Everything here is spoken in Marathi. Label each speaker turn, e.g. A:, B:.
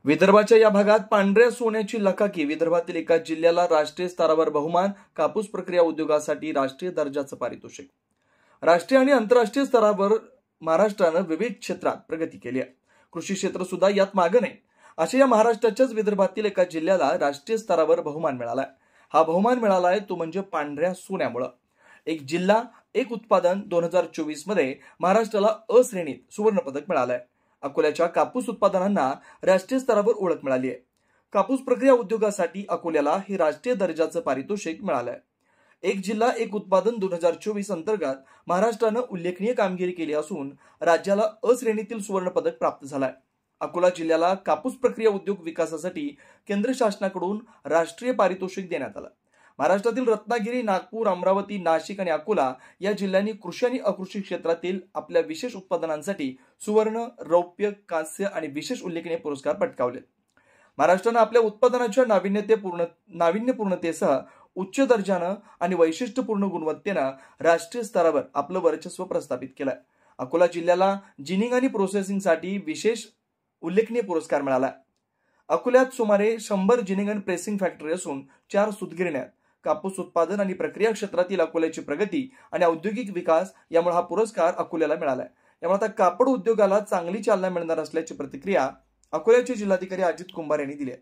A: विदर्भाच्या या भागात पांढऱ्या सोन्याची लकाकी। विदर्भातील एका जिल्ह्याला राष्ट्रीय स्तरावर बहुमान। कापूस प्रक्रिया उद्योगासाठी राष्ट्रीय दर्जाचं पारितोषिक। राष्ट्रीय आणि आंतरराष्ट्रीय स्तरावर महाराष्ट्रानं विविध क्षेत्रात प्रगती केली आहे। कृषी क्षेत्र सुद्धा यात मागे नाही। अशा या महाराष्ट्राच्याच विदर्भातील एका जिल्ह्याला राष्ट्रीय स्तरावर बहुमान मिळालाय। हा बहुमान मिळालाय तो म्हणजे पांढऱ्या सोन्यामुळे। एक जिल्हा एक उत्पादन 2024 मध्ये महाराष्ट्राला अ श्रेणीत सुवर्ण पदक मिळालंय। अकोल्याच्या कापूस उत्पादनांना राष्ट्रीय स्तरावर ओळख मिळाली आहे। कापूस प्रक्रिया उद्योगासाठी अकोल्याला हे राष्ट्रीय दर्जाचं पारितोषिक मिळालंय। एक जिल्हा एक उत्पादन 2024 अंतर्गत महाराष्ट्रानं उल्लेखनीय कामगिरी केली असून राज्याला अ श्रेणीतील सुवर्ण पदक प्राप्त झालंय। अकोला जिल्ह्याला कापूस प्रक्रिया उद्योग विकासासाठी केंद्र शासनाकडून राष्ट्रीय पारितोषिक देण्यात आलं। महाराष्ट्रातील रत्नागिरी, नागपूर, अमरावती, नाशिक आणि अकोला या जिल्ह्यांनी कृषी आणि अकृषी क्षेत्रातील आपल्या विशेष उत्पादनांसाठी सुवर्ण, रौप्य, कांस्य आणि विशेष उल्लेखनीय पुरस्कार पटकावले। महाराष्ट्रानं आपल्या उत्पादनाच्या नाविन्यपूर्णतेसह उच्च दर्जानं आणि वैशिष्ट्यपूर्ण गुणवत्तेनं राष्ट्रीय स्तरावर आपलं वर्चस्व प्रस्थापित केलंय। अकोला जिल्ह्याला जिनिंग आणि प्रोसेसिंगसाठी विशेष उल्लेखनीय पुरस्कार मिळाला। अकोल्यात सुमारे 100 जिनिंग आणि प्रेसिंग फॅक्टरी असून 4 सूतगिरण्या। कापूस उत्पादन आणि प्रक्रिया क्षेत्रातील अकोल्याची प्रगती आणि औद्योगिक विकास यामुळे हा पुरस्कार अकोल्याला मिळालाय। यामुळे आता कापड उद्योगाला चांगली चालना मिळणार असल्याची प्रतिक्रिया अकोल्याचे जिल्हाधिकारी अजित कुंभार यांनी दिली आहे।